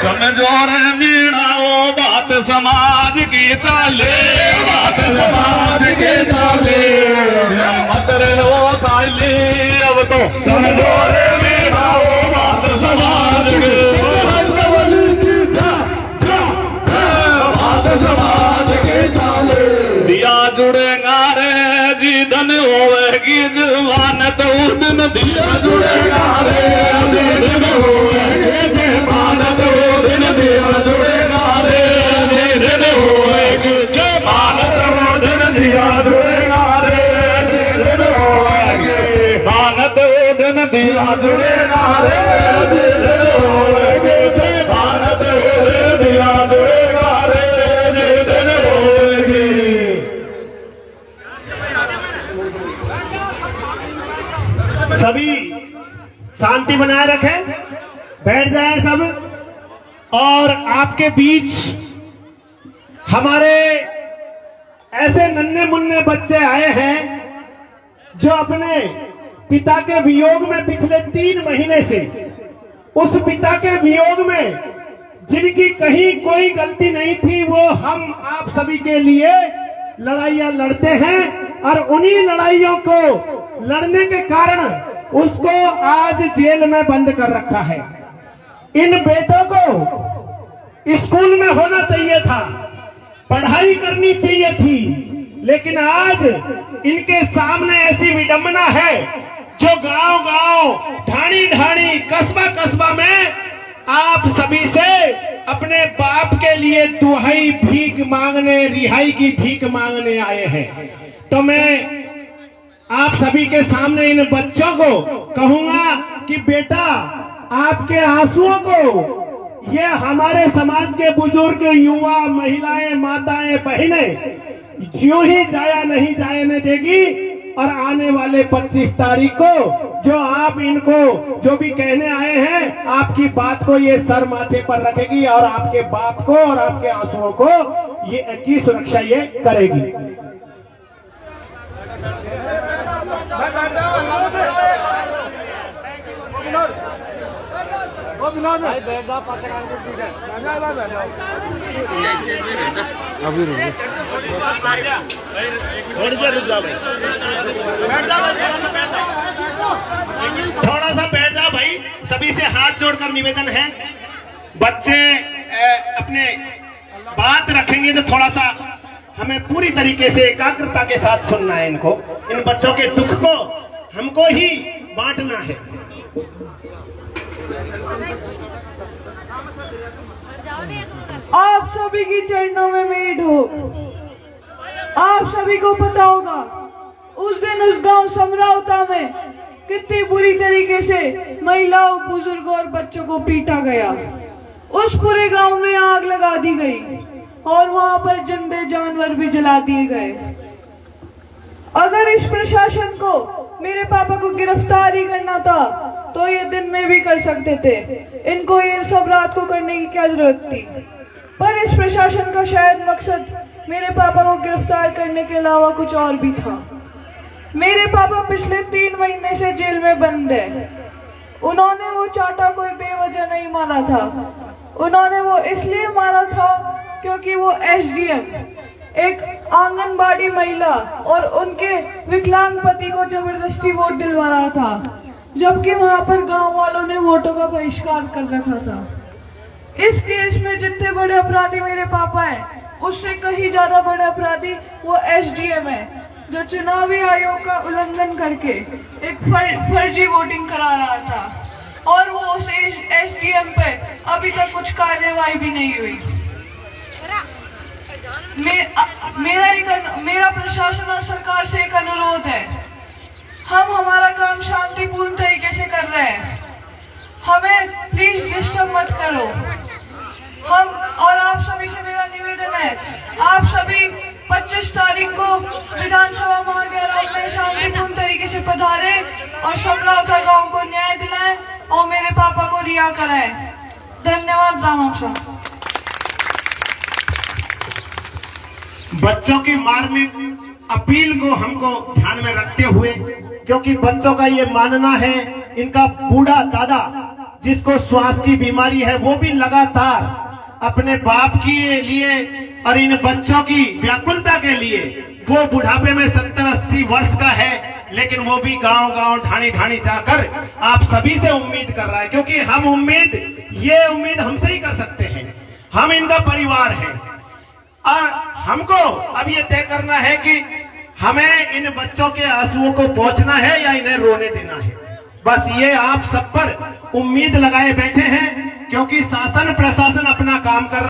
समझो रे मीणा वो बात समाज की चाले, बात समाज की चाले, मत रे वो ताली अब तो समझो रे मीणा वो बात समाज की, बात समाज की चाले। दिया जुड़ेगा रे जी धन होगी जमानत उस दिन, दिया जुड़ेगा रे जी धन होगी जमानत उस दिन, दिया जुड़ेगा रे जी धन होगी जमानत उस दिन, दिया जुड़ेगा रे जी धन होगी जमानत उस दिन, दिया जुड़ेगा रे जी धन होगी जमानत उस दिन, दिया जुड़ेगा रे जी धन होगी। सभी शांति बनाए रखें, बैठ जाएं सब। और आपके बीच हमारे ऐसे नन्हे मुन्ने बच्चे आए हैं जो अपने पिता के वियोग में पिछले 3 महीने से, उस पिता के वियोग में जिनकी कहीं कोई गलती नहीं थी, वो हम आप सभी के लिए लड़ाइयां लड़ते हैं। और उन्हीं लड़ाइयों को लड़ने के कारण उसको आज जेल में बंद कर रखा है। इन बेटों को स्कूल में होना चाहिए था, पढ़ाई करनी चाहिए थी, लेकिन आज इनके सामने ऐसी विडंबना है जो गांव-गांव, ढाणी-ढाणी, कस्बा-कस्बा में आप सभी से अपने बाप के लिए दुहाई भीख मांगने, रिहाई की भीख मांगने आए हैं। तो मैं आप सभी के सामने इन बच्चों को कहूंगा कि बेटा, आपके आंसुओं को ये हमारे समाज के बुजुर्ग, युवा, महिलाएं, माताएं, बहनें यूं ही जाया नहीं जाने देगी। और आने वाले 25 तारीख को जो आप इनको जो भी कहने आए हैं, आपकी बात को ये सर माथे पर रखेगी और आपके बाप को और आपके आंसुओं को ये की सुरक्षा ये करेगी। अभी थोड़ा सा बैठ जाओ भाई। सभी से हाथ जोड़कर निवेदन है, बच्चे अपने बात रखेंगे तो थोड़ा सा हमें पूरी तरीके से एकाग्रता के साथ सुनना है। इनको, इन बच्चों के दुख को हमको ही बांटना है। आप सभी की चरणों में मेरी ढोक। आप सभी को पता होगा उस दिन उस गांव समरावता में कितनी बुरी तरीके से महिलाओं, बुजुर्गों और बच्चों को पीटा गया। उस पूरे गांव में आग लगा दी गई और वहां पर जिंदे जानवर भी जला दिए गए। अगर इस प्रशासन को मेरे पापा को गिरफ्तार ही करना था तो ये दिन में भी कर सकते थे। इनको ये सब रात को करने की क्या जरूरत थी? पर इस प्रशासन का शायद मकसद मेरे पापा को गिरफ्तार करने के अलावा कुछ और भी था। मेरे पापा पिछले 3 महीने से जेल में बंद है। उन्होंने वो चाटा कोई बेवजह नहीं मारा था। उन्होंने वो इसलिए मारा था क्योंकि वो एसडीएम एक आंगनबाड़ी महिला और उनके विकलांग पति को जबरदस्ती वोट दिलवा रहा था, जबकि वहां पर गांव वालों ने वोटों का बहिष्कार कर रखा था। इस केस में जितने बड़े अपराधी मेरे पापा हैं, उससे कहीं ज्यादा बड़े अपराधी वो एसडीएम है, जो चुनावी आयोग का उल्लंघन करके एक फर्जी वोटिंग करा रहा था। और वो उस एसडीएम पे अभी तक कुछ कार्यवाही भी नहीं हुई। मेरा प्रशासन और सरकार से एक अनुरोध है, हम हमारा काम शांतिपूर्ण तरीके से कर रहे हैं, हमें प्लीज डिस्टर्ब मत करो। हम और आप सभी से मेरा निवेदन है, आप सभी 25 तारीख को विधानसभा महागैराज में शांतिपूर्ण तरीके से पधारे और समरावता गांव को न्याय दिलाएं और मेरे पापा को रिहा कराएं। धन्यवाद। राम साहब। बच्चों की मार्मिक अपील को हमको ध्यान में रखते हुए, क्योंकि बच्चों का ये मानना है, इनका बूढ़ा दादा जिसको श्वास की बीमारी है, वो भी लगातार अपने बाप के लिए और इन बच्चों की व्याकुलता के लिए, वो बुढ़ापे में 70-80 वर्ष का है, लेकिन वो भी गांव-गांव ढाणी-ढाणी जाकर आप सभी से उम्मीद कर रहा है, क्योंकि हम ये उम्मीद हमसे ही कर सकते हैं। हम इनका परिवार है और हमको अब ये तय करना है कि हमें इन बच्चों के आंसुओं को पोंछना है या इन्हें रोने देना है। बस ये आप सब पर उम्मीद लगाए बैठे हैं, क्योंकि शासन प्रशासन अपना काम कर